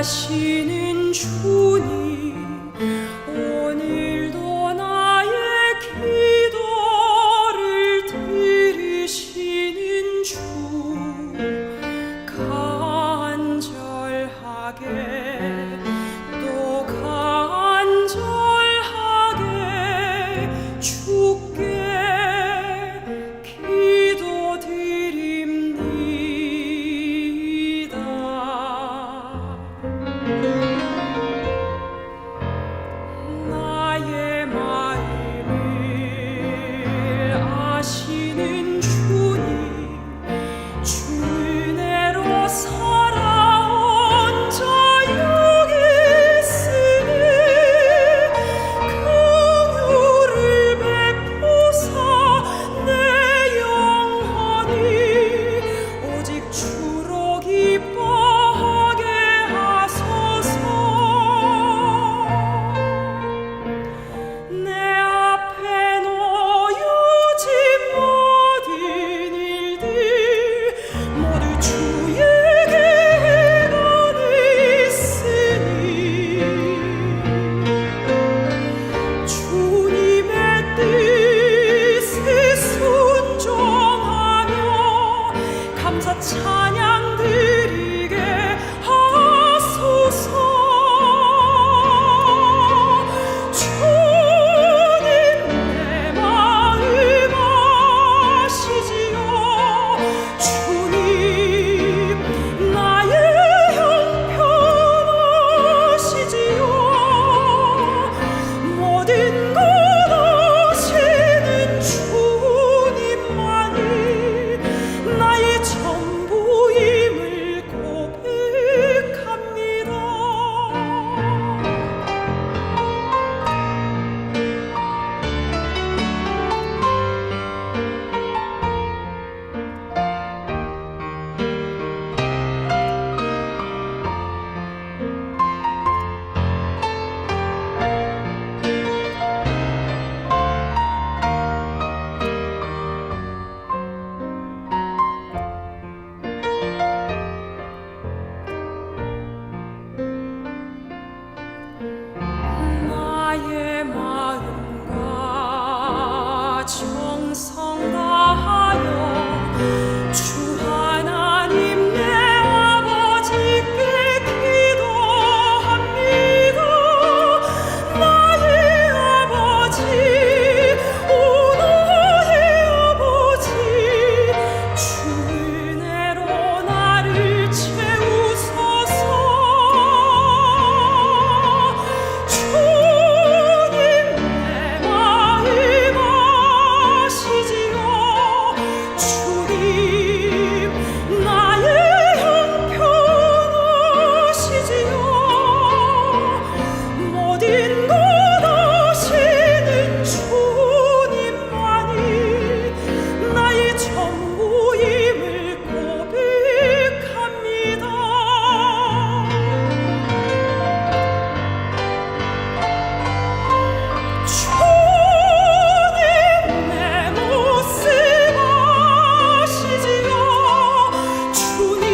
아시는 주님 오늘도 나의 기도를 들으시는 주 간절하게 또 간절하게 주께 나의 마음을 아시는 주님 주 은혜로 살아온 자 여기 있으니 긍휼을 베푸사 내 영혼이 오직 주로 기뻐하게 하소서. 내 앞에 놓여진 모든 일들 모두 주에게 행하니 있으니 주님의 뜻에 순종하며 감사 찬양 드리게 하소서. 주님 내 마음 아시지요. 주님 나의 형편 아시지요. 모든 것 아시는 주님만이 나의 전부임을 고백합니다. 나의 마음과 정성 다하여 주 하나님 내 아버지께 기도합니다. 나의 아버지 오 나의 아버지 주 은혜로 나를 채우소서. 주님 내 마음 아시지요. 주님 나의 형편 아시지요. 모든 것 아시는 주님만이 나의 전부임을 고백합니다. 주님 내 모습 아시지요. 주님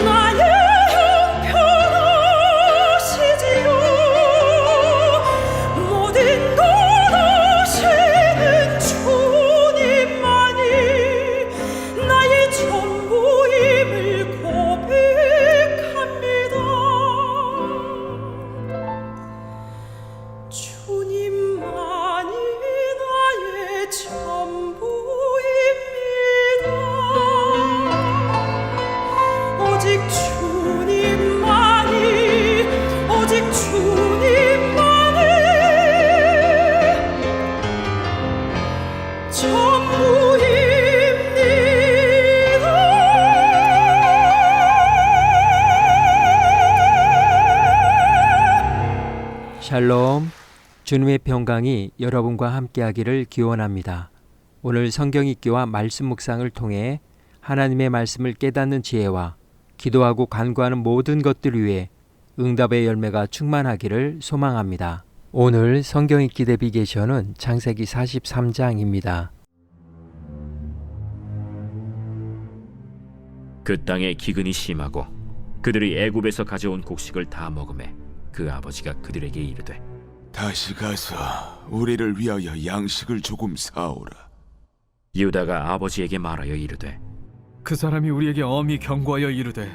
나의 형편 아시지요. 모든 것 아시는 주님만이 나의 전부임을 고백합니다. 주님만이 나의 전부입니다. 오직 주님만이 오직 주님만이 전부입니다. 샬롬, 주님의 평강이 여러분과 함께하기를 기원합니다. 오늘 성경 읽기와 말씀 묵상을 통해 하나님의 말씀을 깨닫는 지혜와 기도하고 간구하는 모든 것들 위해 응답의 열매가 충만하기를 소망합니다. 오늘 성경 읽기 내비게이션은 창세기 43장입니다. 그 땅에 기근이 심하고 그들이 애굽에서 가져온 곡식을 다 먹음에 그 아버지가 그들에게 이르되 다시 가서 우리를 위하여 양식을 조금 사오라. 유다가 아버지에게 말하여 이르되 그 사람이 우리에게 엄히 경고하여 이르되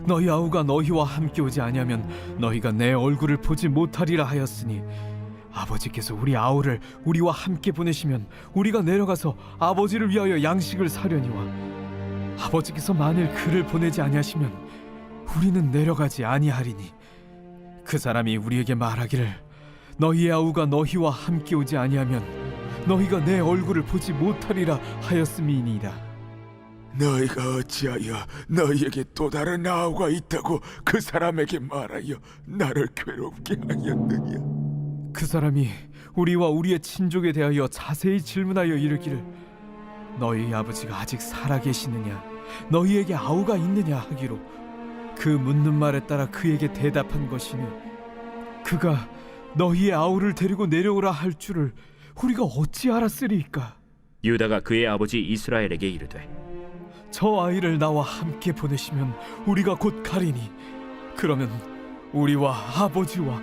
너희 아우가 너희와 함께 오지 아니하면 너희가 내 얼굴을 보지 못하리라 하였으니 아버지께서 우리 아우를 우리와 함께 보내시면 우리가 내려가서 아버지를 위하여 양식을 사려니와 아버지께서 만일 그를 보내지 아니하시면 우리는 내려가지 아니하리니 그 사람이 우리에게 말하기를 너희의 아우가 너희와 함께 오지 아니하면 너희가 내 얼굴을 보지 못하리라 하였음이니이다. 너희가 어찌하여 너희에게 또 다른 아우가 있다고 그 사람에게 말하여 나를 괴롭게 하였느냐? 그 사람이 우리와 우리의 친족에 대하여 자세히 질문하여 이르기를 너희 아버지가 아직 살아계시느냐 너희에게 아우가 있느냐 하기로 그 묻는 말에 따라 그에게 대답한 것이니 그가 너희의 아우를 데리고 내려오라 할 줄을 우리가 어찌 알았으리이까? 유다가 그의 아버지 이스라엘에게 이르되 저 아이를 나와 함께 보내시면 우리가 곧 가리니 그러면 우리와 아버지와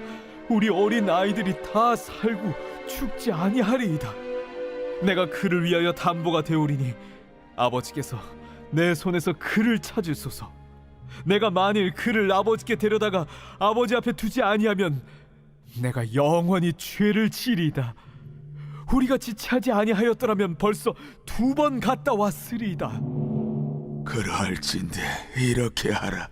우리 어린 아이들이 다 살고 죽지 아니하리이다. 내가 그를 위하여 담보가 되오리니 아버지께서 내 손에서 그를 찾으소서. 내가 만일 그를 아버지께 데려다가 아버지 앞에 두지 아니하면 내가 영원히 죄를 지리이다. 우리가 지체하지 아니하였더라면 벌써 2번 갔다 왔으리이다. 그러할진대 이렇게 하라.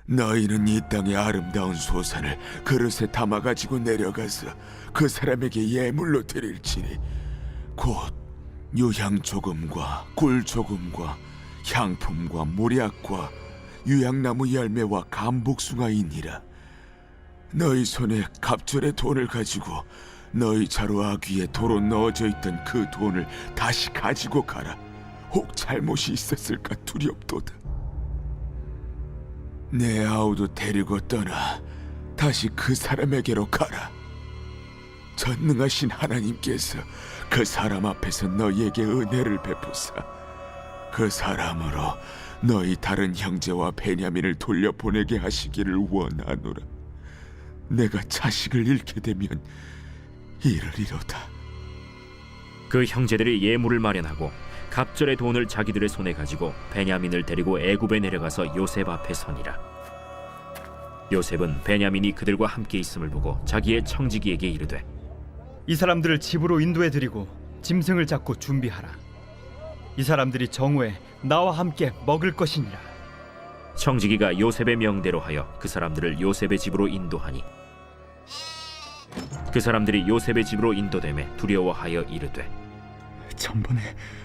너희는 이 땅의 아름다운 소산을 그릇에 담아가지고 내려가서 그 사람에게 예물로 드릴지니 곧 유향 조금과 꿀 조금과 향품과 모략과 유향나무 열매와 감복숭아이니라. 너희 손에 갑절의 돈을 가지고 너희 자루 아귀에 도로 넣어져 있던 그 돈을 다시 가지고 가라. 혹 잘못이 있었을까 두렵도다. 내 아우도 데리고 떠나 다시 그 사람에게로 가라. 전능하신 하나님께서 그 사람 앞에서 너희에게 은혜를 베푸사 그 사람으로 너희 다른 형제와 베냐민을 돌려보내게 하시기를 원하노라. 내가 자식을 잃게 되면 이르리로다. 그 형제들이 예물을 마련하고 갑절의 돈을 자기들의 손에 가지고 베냐민을 데리고 애굽에 내려가서 요셉 앞에 서니라. 요셉은 베냐민이 그들과 함께 있음을 보고 자기의 청지기에게 이르되 이 사람들을 집으로 인도해 드리고 짐승을 잡고 준비하라. 이 사람들이 정오에 나와 함께 먹을 것이니라. 청지기가 요셉의 명대로 하여 그 사람들을 요셉의 집으로 인도하니 그 사람들이 요셉의 집으로 인도되매 두려워하여 이르되 전번에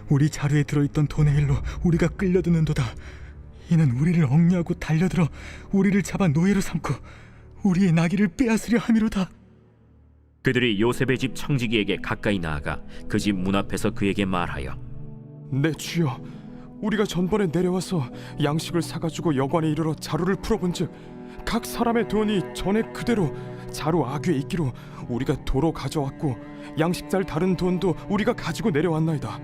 우리 자루에 들어있던 돈의 일로 우리가 끌려드는도다. 이는 우리를 억류하고 달려들어 우리를 잡아 노예로 삼고 우리의 나귀를 빼앗으려 함이로다. 그들이 요셉의 집 청지기에게 가까이 나아가 그 집 문 앞에서 그에게 말하여 내 주여, 우리가 전번에 내려와서 양식을 사가지고 여관에 이르러 자루를 풀어본즉 각 사람의 돈이 전에 그대로 자루 아귀에 있기로 우리가 도로 가져왔고 양식잘 다른 돈도 우리가 가지고 내려왔나이다.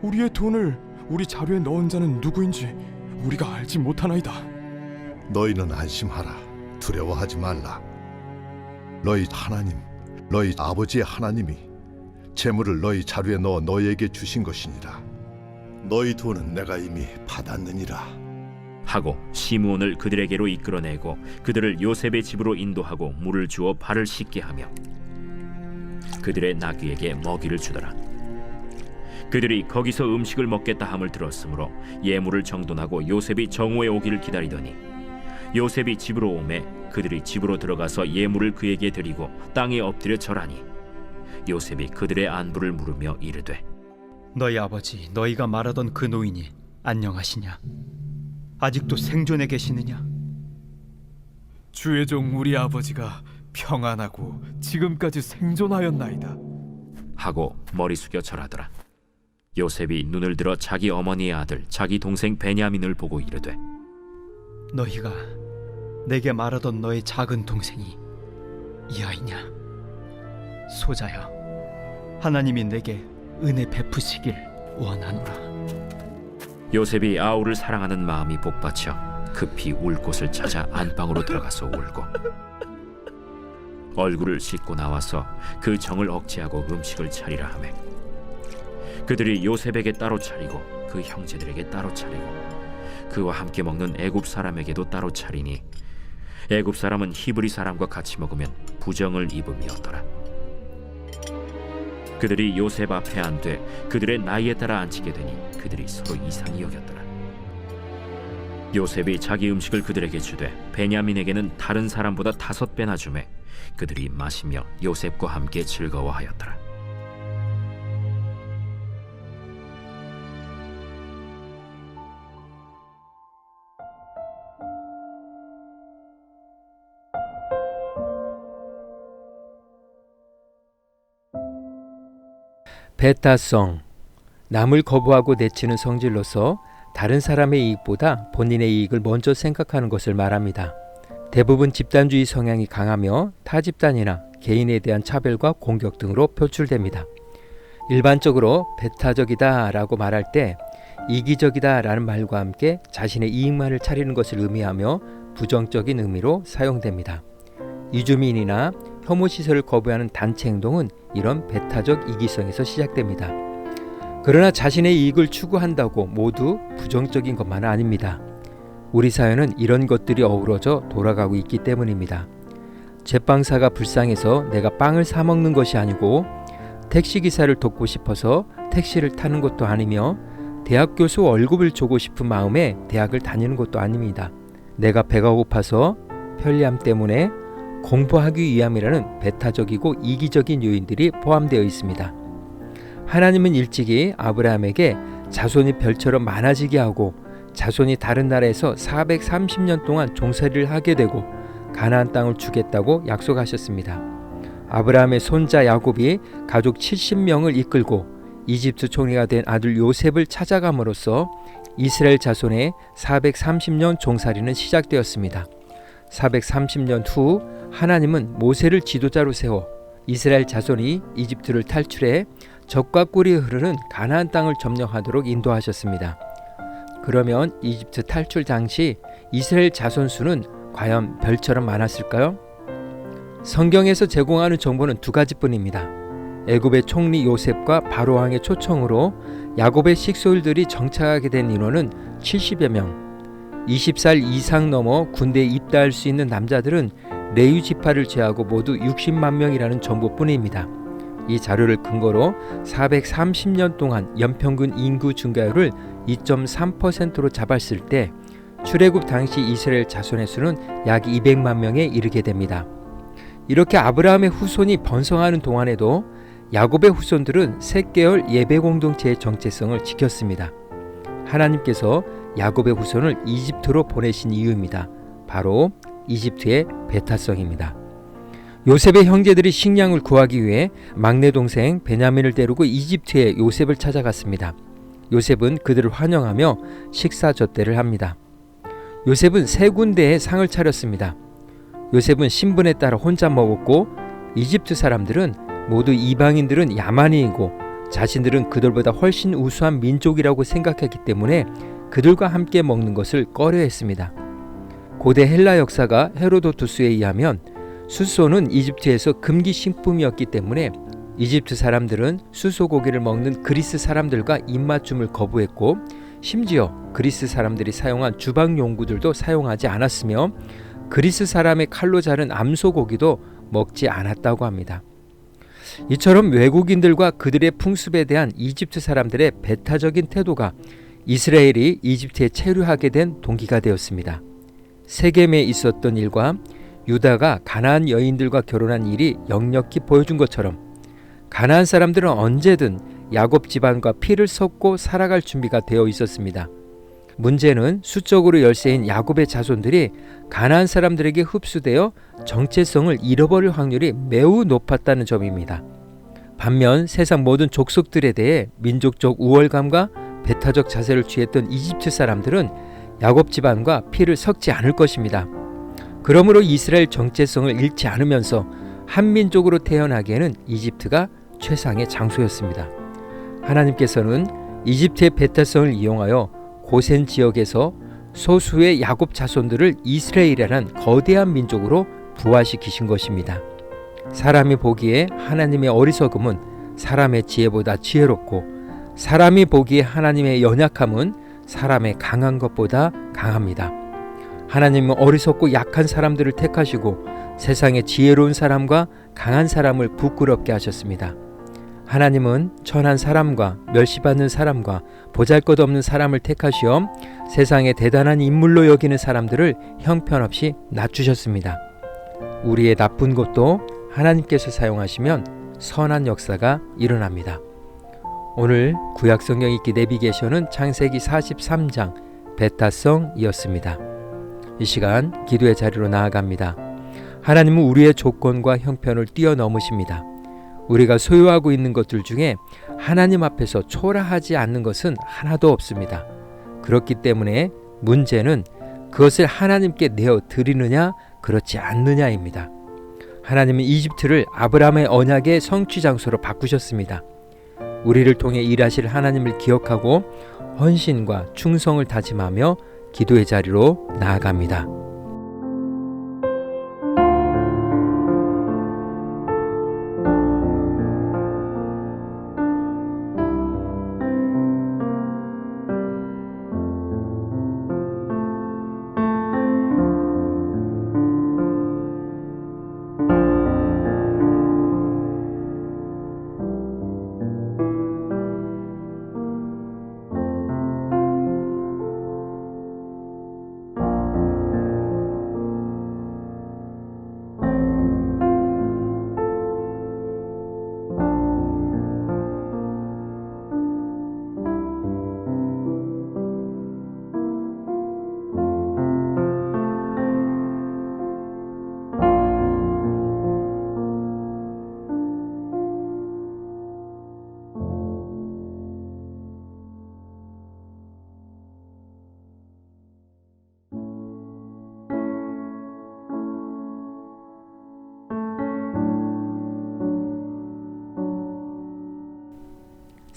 우리의 돈을 우리 자루에 넣은 자는 누구인지 우리가 알지 못하나이다. 너희는 안심하라. 두려워하지 말라. 너희 하나님, 너희 아버지의 하나님이 재물을 너희 자루에 넣어 너희에게 주신 것이니라. 너희 돈은 내가 이미 받았느니라. 하고 시므온을 그들에게로 이끌어내고 그들을 요셉의 집으로 인도하고 물을 주어 발을 씻게 하며 그들의 나귀에게 먹이를 주더라. 그들이 거기서 음식을 먹겠다 함을 들었으므로 예물을 정돈하고 요셉이 정오에 오기를 기다리더니 요셉이 집으로 오매 그들이 집으로 들어가서 예물을 그에게 드리고 땅에 엎드려 절하니 요셉이 그들의 안부를 물으며 이르되 너희 아버지 너희가 말하던 그 노인이 안녕하시냐? 아직도 생존해 계시느냐? 주의 종 우리 아버지가 평안하고 지금까지 생존하였나이다. 하고 머리 숙여 절하더라. 요셉이 눈을 들어 자기 어머니의 아들 자기 동생 베냐민을 보고 이르되 너희가 내게 말하던 너의 작은 동생이 이 아이냐? 소자여, 하나님이 내게 은혜 베푸시길 원하노라. 요셉이 아우를 사랑하는 마음이 복받쳐 급히 울 곳을 찾아 안방으로 들어가서 울고 얼굴을 씻고 나와서 그 정을 억제하고 음식을 차리라 하매 그들이 요셉에게 따로 차리고 그 형제들에게 따로 차리고 그와 함께 먹는 애굽 사람에게도 따로 차리니 애굽 사람은 히브리 사람과 같이 먹으면 부정을 입음이었더라. 그들이 요셉 앞에 앉되 그들의 나이에 따라 앉히게 되니 그들이 서로 이상히 여겼더라. 요셉이 자기 음식을 그들에게 주되 베냐민에게는 다른 사람보다 5배나 주매 그들이 마시며 요셉과 함께 즐거워하였더라. 베타성, 남을 거부하고 내치는 성질로서 다른 사람의 이익보다 본인의 이익을 먼저 생각하는 것을 말합니다. 대부분 집단주의 성향이 강하며 타 집단이나 개인에 대한 차별과 공격 등으로 표출됩니다. 일반적으로 배타적이다 라고 말할 때 이기적이다 라는 말과 함께 자신의 이익만을 차리는 것을 의미하며 부정적인 의미로 사용됩니다. 이주민이나 혐오시설을 거부하는 단체 행동은 이런 배타적 이기성에서 시작됩니다. 그러나 자신의 이익을 추구한다고 모두 부정적인 것만은 아닙니다. 우리 사회는 이런 것들이 어우러져 돌아가고 있기 때문입니다. 제빵사가 불쌍해서 내가 빵을 사 먹는 것이 아니고 택시기사를 돕고 싶어서 택시를 타는 것도 아니며 대학 교수 월급을 주고 싶은 마음에 대학을 다니는 것도 아닙니다. 내가 배가 고파서 편리함 때문에 공부하기 위함이라는 배타적이고 이기적인 요인들이 포함되어 있습니다. 하나님은 일찍이 아브라함에게 자손이 별처럼 많아지게 하고 자손이 다른 나라에서 430년 동안 종살이를 하게 되고 가나안 땅을 주겠다고 약속하셨습니다. 아브라함의 손자 야곱이 가족 70명을 이끌고 이집트 총리가 된 아들 요셉을 찾아감으로써 이스라엘 자손의 430년 종살이는 시작되었습니다. 430년 후 하나님은 모세를 지도자로 세워 이스라엘 자손이 이집트를 탈출해 적과 꿀이 흐르는 가나안 땅을 점령하도록 인도하셨습니다. 그러면 이집트 탈출 당시 이스라엘 자손 수는 과연 별처럼 많았을까요? 성경에서 제공하는 정보는 2가지뿐입니다. 애굽의 총리 요셉과 바로 왕의 초청으로 야곱의 식소일들이 정착하게 된 인원은 70여 명. 20살 이상 넘어 군대에 입대할 수 있는 남자들은 레위 지파를 제하고 모두 60만 명이라는 정보뿐입니다. 이 자료를 근거로 430년 동안 연평균 인구 증가율을 2.3%로 잡았을 때 출애굽 당시 이스라엘 자손의 수는 약 200만 명에 이르게 됩니다. 이렇게 아브라함의 후손이 번성하는 동안에도 야곱의 후손들은 셋계열 예배 공동체의 정체성을 지켰습니다. 하나님께서 야곱의 후손을 이집트로 보내신 이유입니다. 바로 이집트의 배타성입니다. 요셉의 형제들이 식량을 구하기 위해 막내 동생 베냐민을 데리고 이집트에 요셉을 찾아갔습니다. 요셉은 그들을 환영하며 식사 젓대를 합니다. 요셉은 3군데에 상을 차렸습니다. 요셉은 신분에 따라 혼자 먹었고 이집트 사람들은 모두 이방인들은 야만인이고 자신들은 그들보다 훨씬 우수한 민족이라고 생각했기 때문에 그들과 함께 먹는 것을 꺼려했습니다. 고대 헬라 역사가 헤로도투스에 의하면 숫소는 이집트에서 금기 식품이었기 때문에 이집트 사람들은 숫소 고기를 먹는 그리스 사람들과 입맞춤을 거부했고 심지어 그리스 사람들이 사용한 주방 용구들도 사용하지 않았으며 그리스 사람의 칼로 자른 암소 고기도 먹지 않았다고 합니다. 이처럼 외국인들과 그들의 풍습에 대한 이집트 사람들의 배타적인 태도가 이스라엘이 이집트에 체류하게 된 동기가 되었습니다. 세겜에 있었던 일과 유다가 가나안 여인들과 결혼한 일이 역력히 보여준 것처럼 가나안 사람들은 언제든 야곱 집안과 피를 섞고 살아갈 준비가 되어 있었습니다. 문제는 수적으로 열세인 야곱의 자손들이 가나안 사람들에게 흡수되어 정체성을 잃어버릴 확률이 매우 높았다는 점입니다. 반면 세상 모든 족속들에 대해 민족적 우월감과 배타적 자세를 취했던 이집트 사람들은 야곱 집안과 피를 섞지 않을 것입니다. 그러므로 이스라엘 정체성을 잃지 않으면서 한민족으로 태어나기에는 이집트가 최상의 장소였습니다. 하나님께서는 이집트의 배타성을 이용하여 고센 지역에서 소수의 야곱 자손들을 이스라엘이라는 거대한 민족으로 부활시키신 것입니다. 사람이 보기에 하나님의 어리석음은 사람의 지혜보다 지혜롭고 사람이 보기에 하나님의 연약함은 사람의 강한 것보다 강합니다. 하나님은 어리석고 약한 사람들을 택하시고 세상의 지혜로운 사람과 강한 사람을 부끄럽게 하셨습니다. 하나님은 천한 사람과 멸시받는 사람과 보잘것없는 사람을 택하시어 세상의 대단한 인물로 여기는 사람들을 형편없이 낮추셨습니다. 우리의 나쁜 것도 하나님께서 사용하시면 선한 역사가 일어납니다. 오늘 구약성경 읽기 내비게이션은 창세기 43장 베타성이었습니다. 이 시간 기도의 자리로 나아갑니다. 하나님은 우리의 조건과 형편을 뛰어넘으십니다. 우리가 소유하고 있는 것들 중에 하나님 앞에서 초라하지 않는 것은 하나도 없습니다. 그렇기 때문에 문제는 그것을 하나님께 내어 드리느냐 그렇지 않느냐입니다. 하나님은 이집트를 아브라함의 언약의 성취 장소로 바꾸셨습니다. 우리를 통해 일하실 하나님을 기억하고 헌신과 충성을 다짐하며 기도의 자리로 나아갑니다.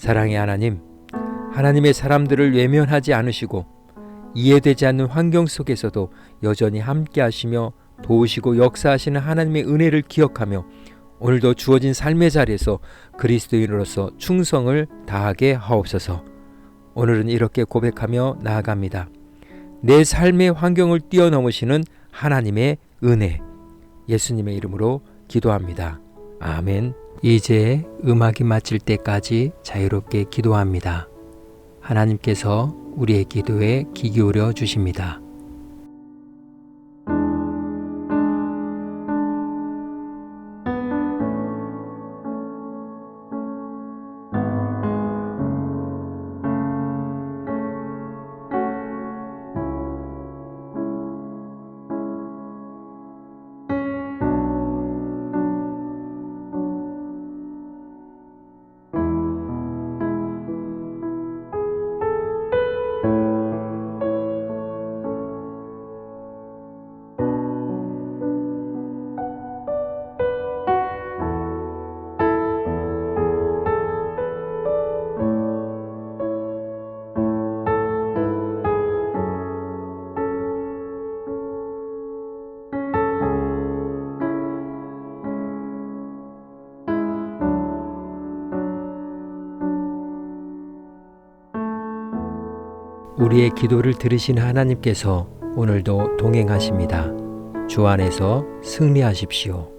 사랑의 하나님, 하나님의 사람들을 외면하지 않으시고 이해되지 않는 환경 속에서도 여전히 함께 하시며 도우시고 역사하시는 하나님의 은혜를 기억하며 오늘도 주어진 삶의 자리에서 그리스도인으로서 충성을 다하게 하옵소서. 오늘은 이렇게 고백하며 나아갑니다. 내 삶의 환경을 뛰어넘으시는 하나님의 은혜, 예수님의 이름으로 기도합니다. 아멘. 이제 음악이 마칠 때까지 자유롭게 기도합니다. 하나님께서 우리의 기도에 귀 기울여 주십니다. 우리의 기도를 들으신 하나님께서 오늘도 동행하십니다. 주 안에서 승리하십시오.